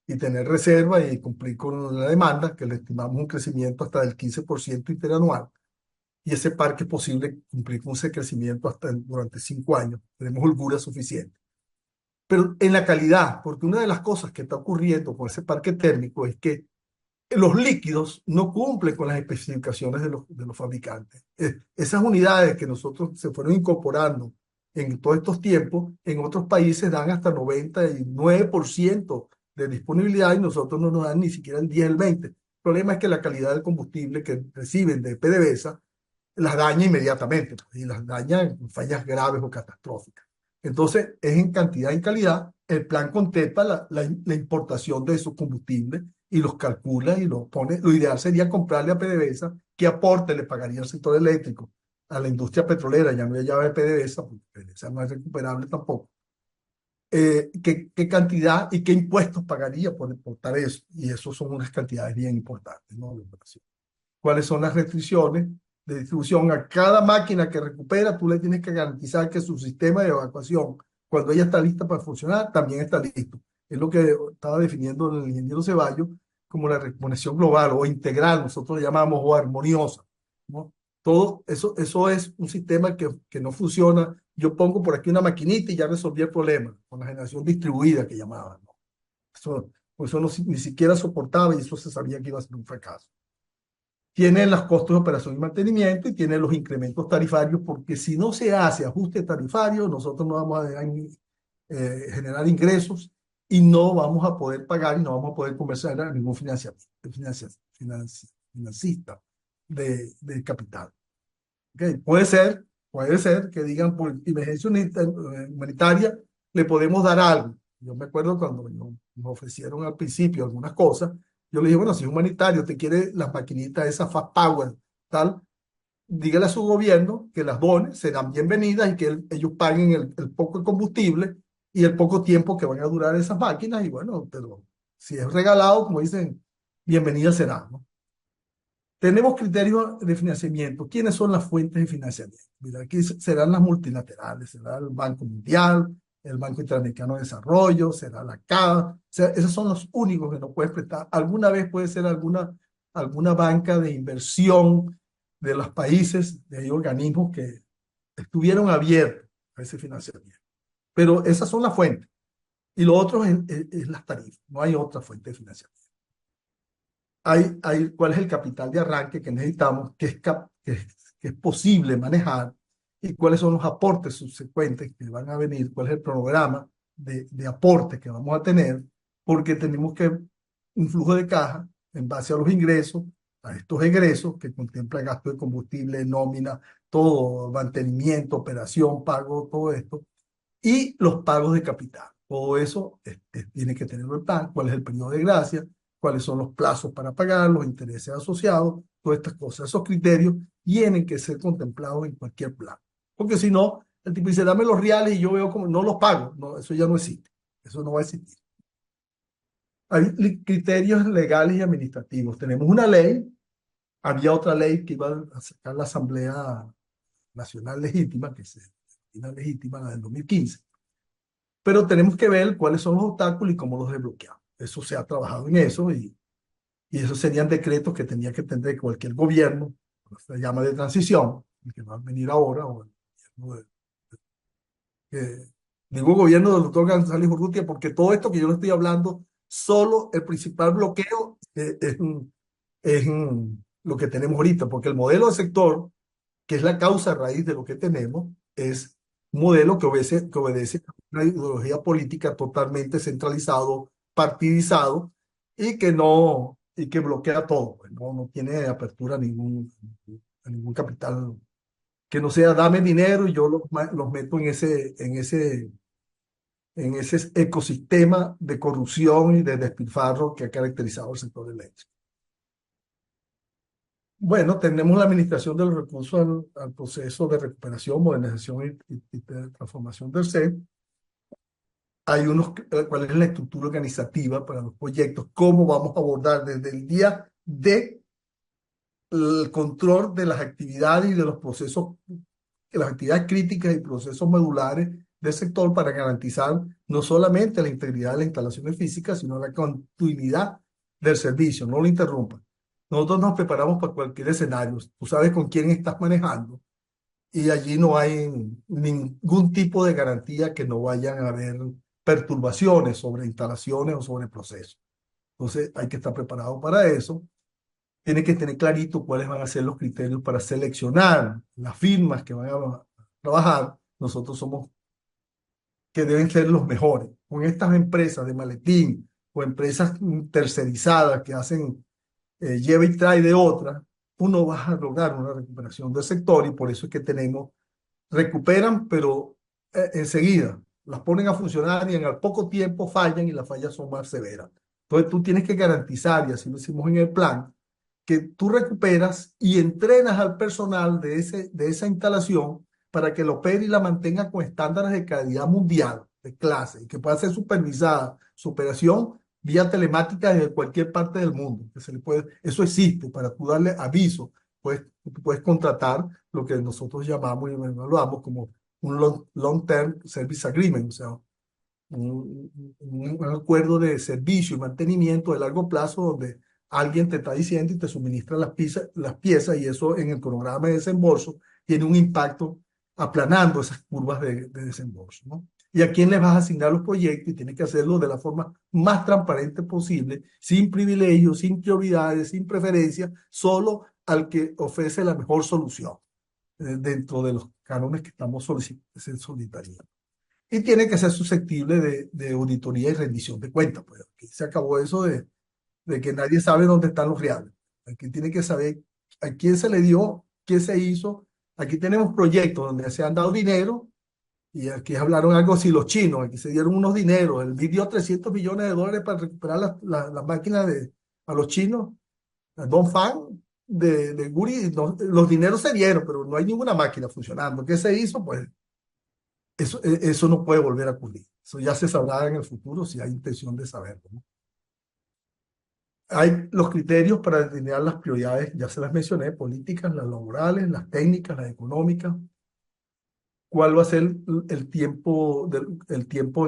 y tener reserva y cumplir con la demanda, que le estimamos un crecimiento hasta del 15% interanual. Y ese parque es posible cumplir con ese crecimiento durante 5 años. Tenemos holgura suficiente. Pero en la calidad, porque una de las cosas que está ocurriendo con ese parque térmico es que los líquidos no cumplen con las especificaciones de los fabricantes. Esas unidades que nosotros se fueron incorporando en todos estos tiempos, en otros países dan hasta 99% de disponibilidad y nosotros no nos dan ni siquiera el 10, el 20. El problema es que la calidad del combustible que reciben de PDVSA las daña inmediatamente, pues, y las daña en fallas graves o catastróficas. Entonces, es en cantidad y calidad. El plan contempla la importación de esos combustibles y los calcula y los pone. Lo ideal sería comprarle a PDVSA qué aporte le pagaría al sector eléctrico, a la industria petrolera, ya no le llama PDVSA, porque PDVSA no es recuperable tampoco. ¿Qué cantidad y qué impuestos pagaría por importar eso? Y eso son unas cantidades bien importantes, ¿no? ¿Cuáles son las restricciones de distribución? A cada máquina que recupera, tú le tienes que garantizar que su sistema de evacuación, cuando ella está lista para funcionar, también está listo. Es lo que estaba definiendo el ingeniero Ceballos como la reconexión global o integral, nosotros le llamamos, o armoniosa, ¿no? Todo eso es un sistema que no funciona. Yo pongo por aquí una maquinita y ya resolví el problema, con la generación distribuida que llamaban, ¿no? Eso no, ni siquiera soportaba y eso se sabía que iba a ser un fracaso. Tiene los costos de operación y mantenimiento y tiene los incrementos tarifarios, porque si no se hace ajuste tarifario, nosotros no vamos a generar ingresos y no vamos a poder pagar y no vamos a poder conversar a ningún financista de capital. ¿Okay? Puede ser que digan por emergencia humanitaria le podemos dar algo. Yo me acuerdo cuando nos ofrecieron al principio algunas cosas, yo le dije, bueno, si es humanitario, te quiere las maquinitas, esas Fast Power, tal, dígale a su gobierno que las done, serán bienvenidas y que ellos paguen el poco de combustible y el poco tiempo que van a durar esas máquinas. Y bueno, pero si es regalado, como dicen, bienvenida será, ¿no? Tenemos criterios de financiamiento. ¿Quiénes son las fuentes de financiamiento? Mira, aquí serán las multilaterales, será el Banco Mundial, el Banco Interamericano de Desarrollo, será la CAA. O sea, esos son los únicos que no puedes prestar. Alguna vez puede ser alguna banca de inversión de los países, de organismos que estuvieron abiertos a ese financiamiento. Pero esas son las fuentes. Y lo otro es las tarifas. No hay otra fuente de financiamiento. Cuál es el capital de arranque que necesitamos, que es posible manejar, y cuáles son los aportes subsecuentes que van a venir, cuál es el programa de aportes que vamos a tener, porque tenemos que un flujo de caja en base a los ingresos, a estos egresos que contemplan gasto de combustible, nómina, todo, mantenimiento, operación, pago, todo esto, y los pagos de capital. Todo eso tiene que tenerlo el plan, cuál es el periodo de gracia, cuáles son los plazos para pagar, los intereses asociados, todas estas cosas. Esos criterios tienen que ser contemplados en cualquier plan. Porque si no, el tipo dice, dame los reales y yo veo como no los pago. No, eso ya no existe. Eso no va a existir. Hay criterios legales y administrativos. Tenemos una ley, había otra ley que iba a sacar la Asamblea Nacional Legítima, que es la legítima, la del 2015. Pero tenemos que ver cuáles son los obstáculos y cómo los desbloqueamos. Eso se ha trabajado en eso y esos serían decretos que tenía que tener cualquier gobierno, se llama de transición, el que va a venir ahora, o el gobierno eh, digo gobierno del doctor González Urrutia, porque todo esto que yo le estoy hablando, solo el principal bloqueo es lo que tenemos ahorita, porque el modelo de sector, que es la causa raíz de lo que tenemos, es un modelo que obedece a una ideología política totalmente centralizado, partidizado, y que bloquea todo, pues, no tiene apertura a ningún capital que no sea dame dinero y yo los meto en ese ecosistema de corrupción y de despilfarro que ha caracterizado el sector eléctrico. Bueno, tenemos la administración de los recursos al proceso de recuperación, modernización y de transformación del SER. Hay cuál es la estructura organizativa para los proyectos, cómo vamos a abordar desde el día de el control de las actividades y de los procesos, de las actividades críticas y procesos medulares del sector para garantizar no solamente la integridad de las instalaciones físicas, sino la continuidad del servicio, no lo interrumpa. Nosotros nos preparamos para cualquier escenario. Tú sabes con quién estás manejando y allí no hay ningún tipo de garantía que no vayan a haber perturbaciones sobre instalaciones o sobre procesos. Entonces hay que estar preparado para eso. Tiene que tener clarito cuáles van a ser los criterios para seleccionar las firmas que van a trabajar. Nosotros somos que deben ser los mejores. Con estas empresas de maletín o empresas tercerizadas que hacen lleva y trae de otras, tú no vas a lograr una recuperación del sector y por eso es que recuperan, pero enseguida las ponen a funcionar y en al poco tiempo fallan y las fallas son más severas. Entonces tú tienes que garantizar, y así lo hicimos en el plan, que tú recuperas y entrenas al personal de esa instalación para que lo opere y la mantenga con estándares de calidad mundial, de clase, y que pueda ser supervisada su operación vía telemática desde cualquier parte del mundo. Eso existe para tú darle aviso. Pues, tú puedes contratar lo que nosotros llamamos y evaluamos como un long-term service agreement, o sea, un acuerdo de servicio y mantenimiento de largo plazo donde alguien te está diciendo y te suministra las piezas y eso en el programa de desembolso tiene un impacto aplanando esas curvas de desembolso, ¿no? Y a quién les vas a asignar los proyectos y tienes que hacerlo de la forma más transparente posible, sin privilegios, sin prioridades, sin preferencias, solo al que ofrece la mejor solución dentro de los cánones que estamos solicitando y tiene que ser susceptible de auditoría y rendición de cuentas. Pues aquí se acabó eso de que nadie sabe dónde están los reales. Aquí tiene que saber a quién se le dio, qué se hizo. Aquí tenemos proyectos donde se han dado dinero y aquí hablaron algo así los chinos, aquí se dieron unos dineros. El BID dio 300 millones de dólares para recuperar las máquinas a los chinos, a Dongfang, de Guri. Los dineros se dieron, pero no hay ninguna máquina funcionando. ¿Qué se hizo? Pues Eso no puede volver a ocurrir. Eso ya se sabrá en el futuro si hay intención de saberlo, ¿no? Hay los criterios para determinar las prioridades, ya se las mencioné, políticas, las laborales, las técnicas, las económicas. ¿Cuál va a ser el tiempo, el tiempo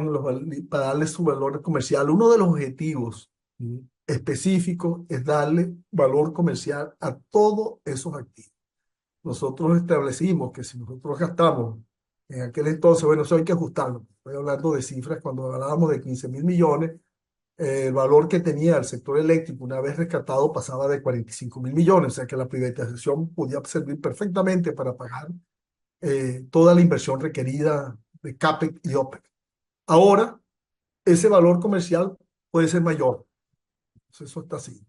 para darle su valor comercial? Uno de los objetivos específicos es darle valor comercial a todos esos activos. Nosotros establecimos que si nosotros gastamos en aquel entonces, bueno, eso hay que ajustarlo. Estoy hablando de cifras, cuando hablábamos de 15.000 millones, el valor que tenía el sector eléctrico una vez rescatado pasaba de 45.000 millones, o sea que la privatización podía servir perfectamente para pagar toda la inversión requerida de CAPEX y OPEX. Ahora, ese valor comercial puede ser mayor. Entonces, eso está así.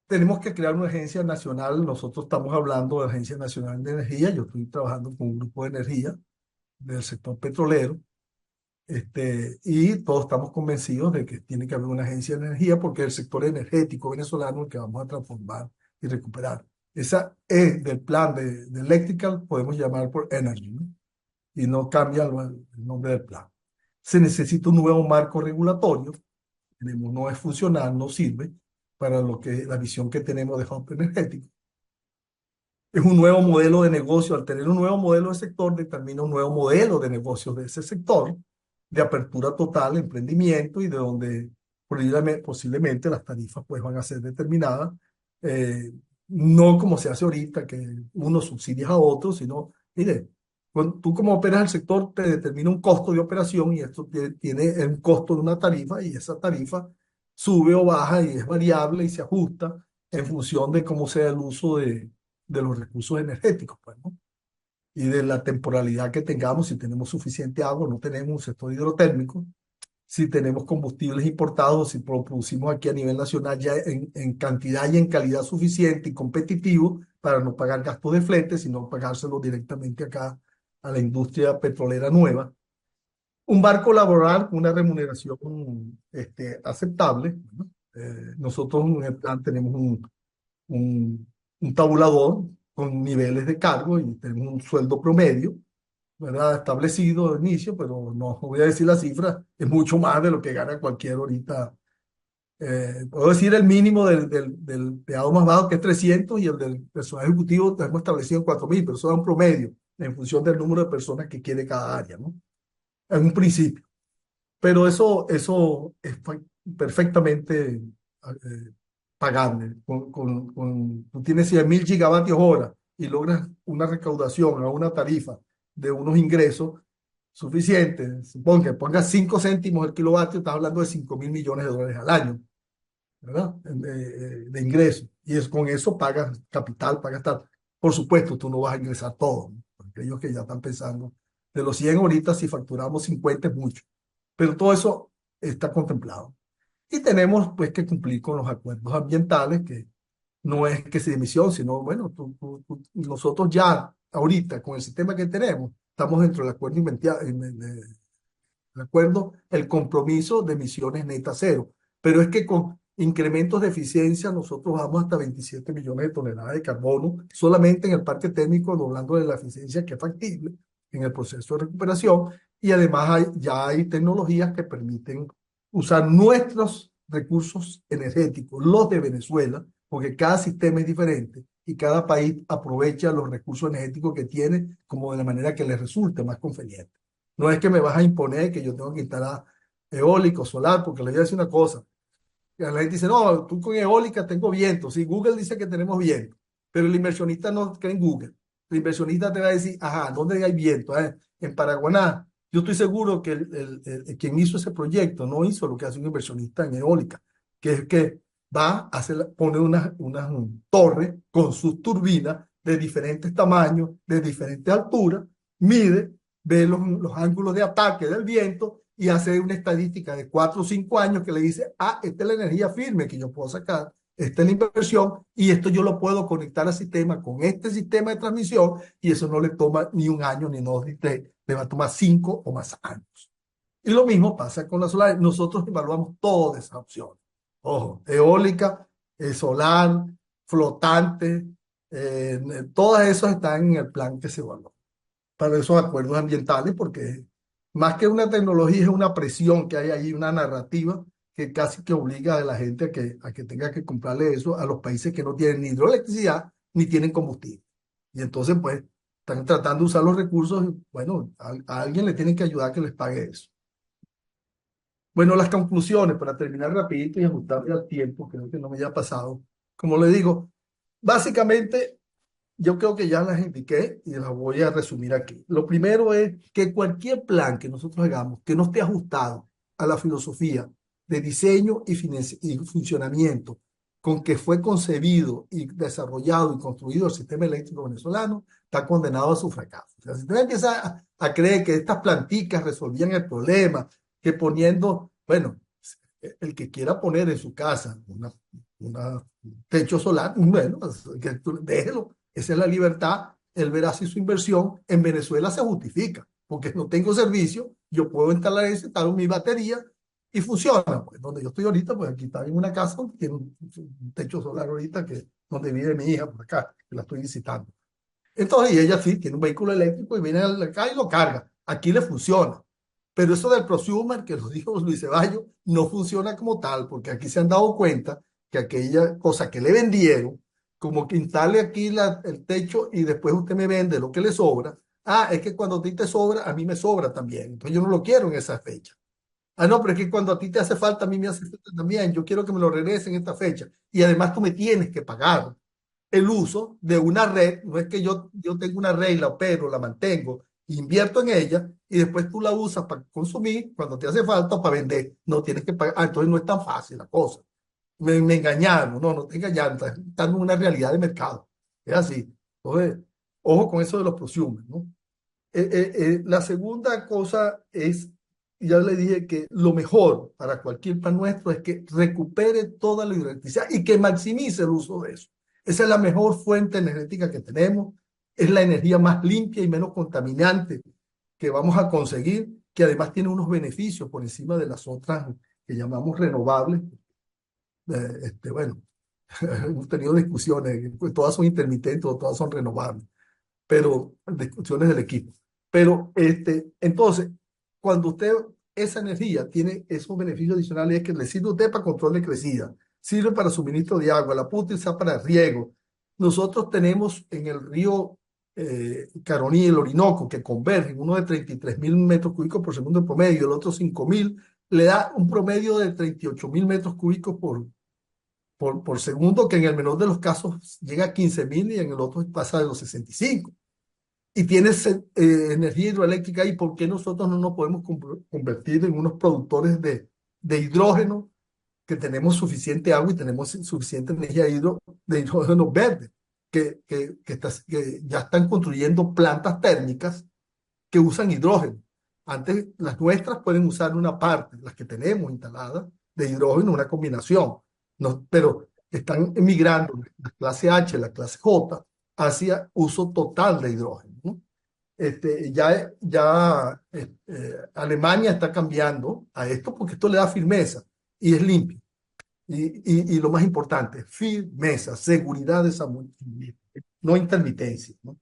Tenemos que crear una agencia nacional. Nosotros estamos hablando de la Agencia Nacional de Energía. Yo estoy trabajando con un grupo de energía del sector petrolero. Y todos estamos convencidos de que tiene que haber una agencia de energía porque es el sector energético venezolano el que vamos a transformar y recuperar. Esa E del plan de Electrical podemos llamar por Energy, ¿no? Y no cambia el nombre del plan. Se necesita un nuevo marco regulatorio. No es funcional, no sirve para la visión que tenemos de hub energético. Es un nuevo modelo de negocio. Al tener un nuevo modelo de sector, determina un nuevo modelo de negocio de ese sector, de apertura total, emprendimiento y de donde posiblemente las tarifas pues, van a ser determinadas, eh, no como se hace ahorita, que uno subsidia a otro, sino, mire, cuando tú como operas el sector, te determina un costo de operación y esto tiene un costo de una tarifa y esa tarifa sube o baja y es variable y se ajusta en función de cómo sea el uso de los recursos energéticos, pues, ¿no? Y de la temporalidad que tengamos, si tenemos suficiente agua, no tenemos un sector hidrotérmico, si tenemos combustibles importados, si producimos aquí a nivel nacional ya en cantidad y en calidad suficiente y competitivo para no pagar gastos de flete, sino pagárselo directamente acá a la industria petrolera nueva. Un barco laboral con una remuneración aceptable, ¿no? Nosotros en el plan tenemos un, un tabulador con niveles de cargo y tenemos un sueldo promedio, ¿verdad? Establecido de inicio, pero no voy a decir la cifra, es mucho más de lo que gana cualquier ahorita. Puedo decir el mínimo del empleado más bajo, que es 300, y el del personal ejecutivo tenemos establecido en 4.000, pero eso da un promedio en función del número de personas que quiere cada área, ¿no? Es un principio. Pero eso es perfectamente pagable. Tú tienes 100.000 gigavatios hora y logras una recaudación a una tarifa de unos ingresos suficientes. Supongo que pongas 5 céntimos el kilovatio, estás hablando de 5.000 millones de dólares al año, ¿verdad? De ingresos. Y con eso pagas capital, pagas tal. Por supuesto, tú no vas a ingresar todo, ¿no? Porque ellos que ya están pensando, de los 100 ahorita, si facturamos 50 es mucho. Pero todo eso está contemplado. Y tenemos pues que cumplir con los acuerdos ambientales, que no es que sea emisión, sino, bueno, nosotros ya ahorita con el sistema que tenemos, estamos dentro del acuerdo, el acuerdo, el compromiso de emisiones netas cero. Pero es que con incrementos de eficiencia nosotros vamos hasta 27 millones de toneladas de carbono solamente en el parque térmico, hablando de la eficiencia que es factible en el proceso de recuperación. Y además ya hay tecnologías que permiten usar nuestros recursos energéticos, los de Venezuela, porque cada sistema es diferente y cada país aprovecha los recursos energéticos que tiene como de la manera que les resulte más conveniente. No es que me vas a imponer que yo tengo que instalar eólico, solar, porque le voy a decir una cosa. La gente dice, no, tú con eólica tengo viento. Sí, Google dice que tenemos viento, pero el inversionista no cree en Google. El inversionista te va a decir, ajá, ¿dónde hay viento? En Paraguaná. Yo estoy seguro que quien hizo ese proyecto no hizo lo que hace un inversionista en eólica, que es que va a poner una torre con sus turbinas de diferentes tamaños, de diferentes alturas, mide, ve los ángulos de ataque del viento y hace una estadística de 4 o 5 años que le dice, esta es la energía firme que yo puedo sacar, esta es la inversión y esto yo lo puedo conectar al sistema con este sistema de transmisión y eso no le toma ni un año, ni dos, ni tres, le va a tomar 5 o más años. Y lo mismo pasa con la solar. Nosotros evaluamos todas esas opciones. Ojo, eólica, solar, flotante, todas esas están en el plan que se evaluó. para esos acuerdos ambientales, porque más que una tecnología es una presión que hay ahí, una narrativa que casi que obliga a la gente a que tenga que comprarle eso a los países que no tienen ni hidroelectricidad ni tienen combustible. Y entonces, pues, están tratando de usar los recursos, y, bueno, a alguien le tienen que ayudar a que les pague eso. Bueno, las conclusiones, para terminar rapidito y ajustarme al tiempo, creo que no me haya pasado. Como le digo, básicamente yo creo que ya las indiqué y las voy a resumir aquí. Lo primero es que cualquier plan que nosotros hagamos que no esté ajustado a la filosofía de diseño y funcionamiento con que fue concebido y desarrollado y construido el sistema eléctrico venezolano, está condenado a su fracaso. O sea, si usted empieza a creer que estas planticas resolvían el problema, que poniendo, bueno, el que quiera poner en su casa un techo solar, bueno, que déjelo. Esa es la libertad. Él verá si su inversión en Venezuela se justifica, porque no tengo servicio, yo puedo instalar eso, instalo mi batería y funciona. Pues donde yo estoy ahorita, pues aquí está en una casa donde tiene un techo solar ahorita, que donde vive mi hija por acá, que la estoy visitando. Entonces, y ella sí tiene un vehículo eléctrico y viene acá y lo carga. Aquí le funciona. Pero eso del prosumer, que lo dijo Luis Ceballos, no funciona como tal, porque aquí se han dado cuenta que aquella cosa que le vendieron, como que instale aquí el techo y después usted me vende lo que le sobra. Ah, es que cuando a ti te sobra, a mí me sobra también. Entonces yo no lo quiero en esa fecha. Ah, no, pero es que cuando a ti te hace falta, a mí me hace falta también. Yo quiero que me lo regresen en esta fecha. Y además tú me tienes que pagar el uso de una red. No es que yo tengo una red y la opero, la mantengo, invierto en ella y después tú la usas para consumir cuando te hace falta o para vender. No tienes que pagar. Ah, entonces no es tan fácil la cosa. Me engañaron. No, no te engañaron. Están en una realidad de mercado. Es así. Entonces, ojo con eso de los prosumers, ¿no? La segunda cosa es, ya le dije que lo mejor para cualquier plan nuestro es que recupere toda la hidroelectricidad y que maximice el uso de eso. Esa es la mejor fuente energética que tenemos, es la energía más limpia y menos contaminante que vamos a conseguir, que además tiene unos beneficios por encima de las otras que llamamos renovables. Bueno, hemos tenido discusiones, pues todas son intermitentes o todas son renovables, pero discusiones del equipo. Pero entonces, cuando usted esa energía tiene esos beneficios adicionales, es que le sirve a usted para control de crecida, sirve para suministro de agua, la puede utilizar para riego. Nosotros tenemos en el río Caroní y el Orinoco, que convergen, uno de 33.000 metros cúbicos por segundo en promedio, el otro 5.000, le da un promedio de 38.000 metros cúbicos por segundo, que en el menor de los casos llega a 15.000 y en el otro pasa de los 65 y tienes energía hidroeléctrica y por qué nosotros no nos podemos convertir en unos productores de hidrógeno, que tenemos suficiente agua y tenemos suficiente energía de hidrógeno verde, que ya están construyendo plantas térmicas que usan hidrógeno. Antes las nuestras pueden usar una parte, las que tenemos instaladas, de hidrógeno, una combinación, no, pero están emigrando la clase H, la clase J, hacia uso total de hidrógeno, ¿no? Alemania está cambiando a esto porque esto le da firmeza y es limpio. Y lo más importante, firmeza, seguridad de esa no intermitencia, ¿no?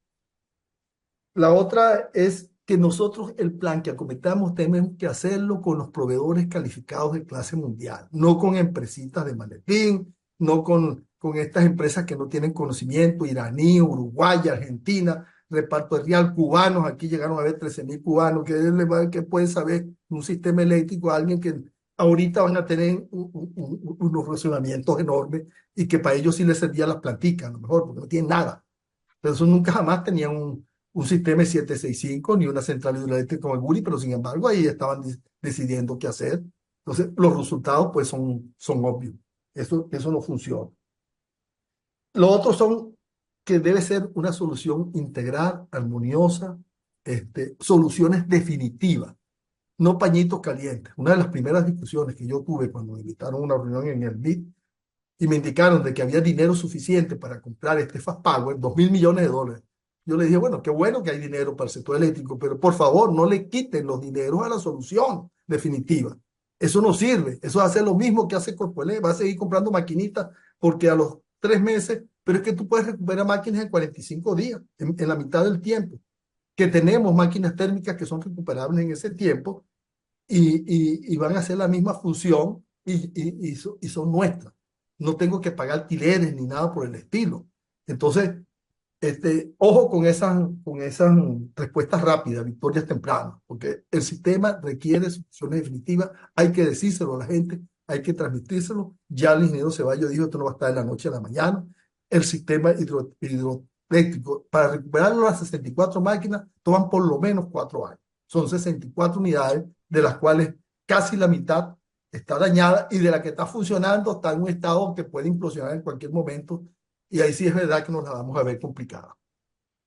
La otra es que nosotros el plan que acometamos tenemos que hacerlo con los proveedores calificados de clase mundial, no con empresitas de maletín, no con estas empresas que no tienen conocimiento, iraní, Uruguay, Argentina, reparto de real, cubanos, aquí llegaron a ver 13.000 cubanos, que pueden saber un sistema eléctrico, alguien que ahorita van a tener unos razonamientos enormes y que para ellos sí les servía las planticas, a lo mejor, porque no tienen nada. Pero eso nunca jamás tenían un sistema 765 ni una central hidroeléctrica como el Guri, pero sin embargo ahí estaban decidiendo qué hacer. Entonces, los resultados pues son obvios. Eso no funciona. Lo otro son que debe ser una solución integral, armoniosa, soluciones definitivas, no pañitos calientes. Una de las primeras discusiones que yo tuve cuando me invitaron a una reunión en el MIT y me indicaron de que había dinero suficiente para comprar este Fast Power, 2.000 millones de dólares. Yo le dije, bueno, qué bueno que hay dinero para el sector eléctrico, pero por favor no le quiten los dineros a la solución definitiva. Eso no sirve. Eso hace lo mismo que hace Corpoelec. Va a seguir comprando maquinitas porque a los 3 meses, pero es que tú puedes recuperar máquinas en 45 días, en la mitad del tiempo. que tenemos máquinas térmicas que son recuperables en ese tiempo y van a hacer la misma función y son nuestras. No tengo que pagar alquileres ni nada por el estilo. Entonces, ojo con esas respuestas rápidas, victorias tempranas, porque el sistema requiere soluciones definitivas, hay que decírselo a la gente, hay que transmitírselo. Ya el ingeniero Ceballos dijo, esto no va a estar de la noche a la mañana. El sistema hidroeléctrico, para recuperar las 64 máquinas, toman por lo menos 4 años. Son 64 unidades, de las cuales casi la mitad está dañada y de la que está funcionando está en un estado que puede implosionar en cualquier momento y ahí sí es verdad que nos la vamos a ver complicada,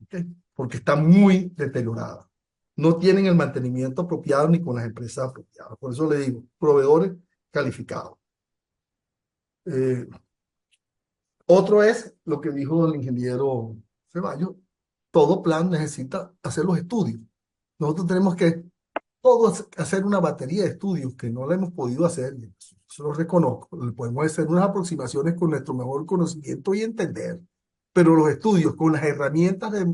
¿okay? Porque está muy deteriorada. No tienen el mantenimiento apropiado ni con las empresas apropiadas. Por eso le digo, proveedores calificados. Eh, Otro es lo que dijo el ingeniero Ceballos. Todo plan necesita hacer los estudios. Nosotros tenemos que todos hacer una batería de estudios que no la hemos podido hacer. Y eso lo reconozco. Podemos hacer unas aproximaciones con nuestro mejor conocimiento y entender. Pero los estudios con las herramientas de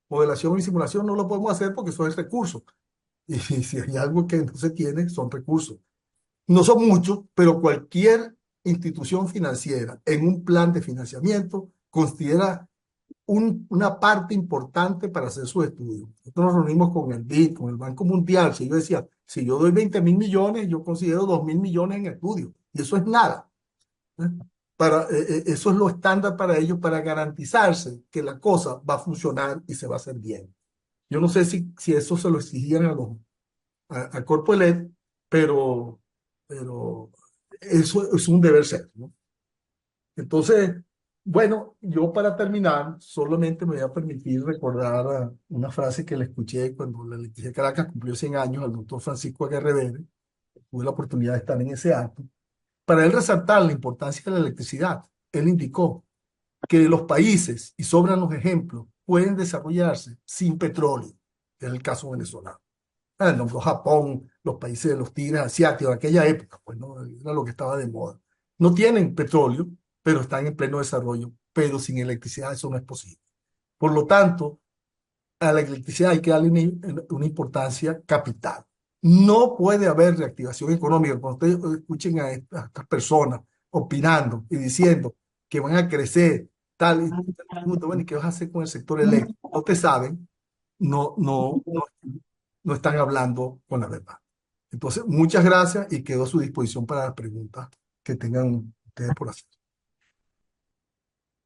modelación y simulación no lo podemos hacer porque eso es recursos. Y si hay algo que no se tiene, son recursos. No son muchos, pero cualquier institución financiera en un plan de financiamiento considera una parte importante para hacer sus estudios. Nosotros nos reunimos con el BID, con el Banco Mundial. Si yo decía, si yo doy 20.000 millones, yo considero 2.000 millones en estudios. Y eso es nada. ¿Eh? Eso es lo estándar para ellos, para garantizarse que la cosa va a funcionar y se va a hacer bien. Yo no sé si eso se lo exigían a Corpo Elect, pero eso es un deber ser, ¿no? Entonces, bueno, yo para terminar, solamente me voy a permitir recordar una frase que le escuché cuando la Electricidad de Caracas cumplió 100 años al doctor Francisco Aguerrevere. Tuve la oportunidad de estar en ese acto. Para él resaltar la importancia de la electricidad, él indicó que los países, y sobran los ejemplos, pueden desarrollarse sin petróleo. Es el caso venezolano. Nombró Japón, los países de los tigres asiáticos, en aquella época, pues no era lo que estaba de moda. No tienen petróleo, pero están en pleno desarrollo. Pero sin electricidad eso no es posible. Por lo tanto, a la electricidad hay que darle una importancia capital. No puede haber reactivación económica. Cuando ustedes escuchen a estas personas opinando y diciendo que van a crecer, tal, y bueno, ¿y qué vas a hacer con el sector eléctrico? No te saben, no están hablando con la verdad. Entonces, muchas gracias y quedo a su disposición para las preguntas que tengan ustedes por hacer.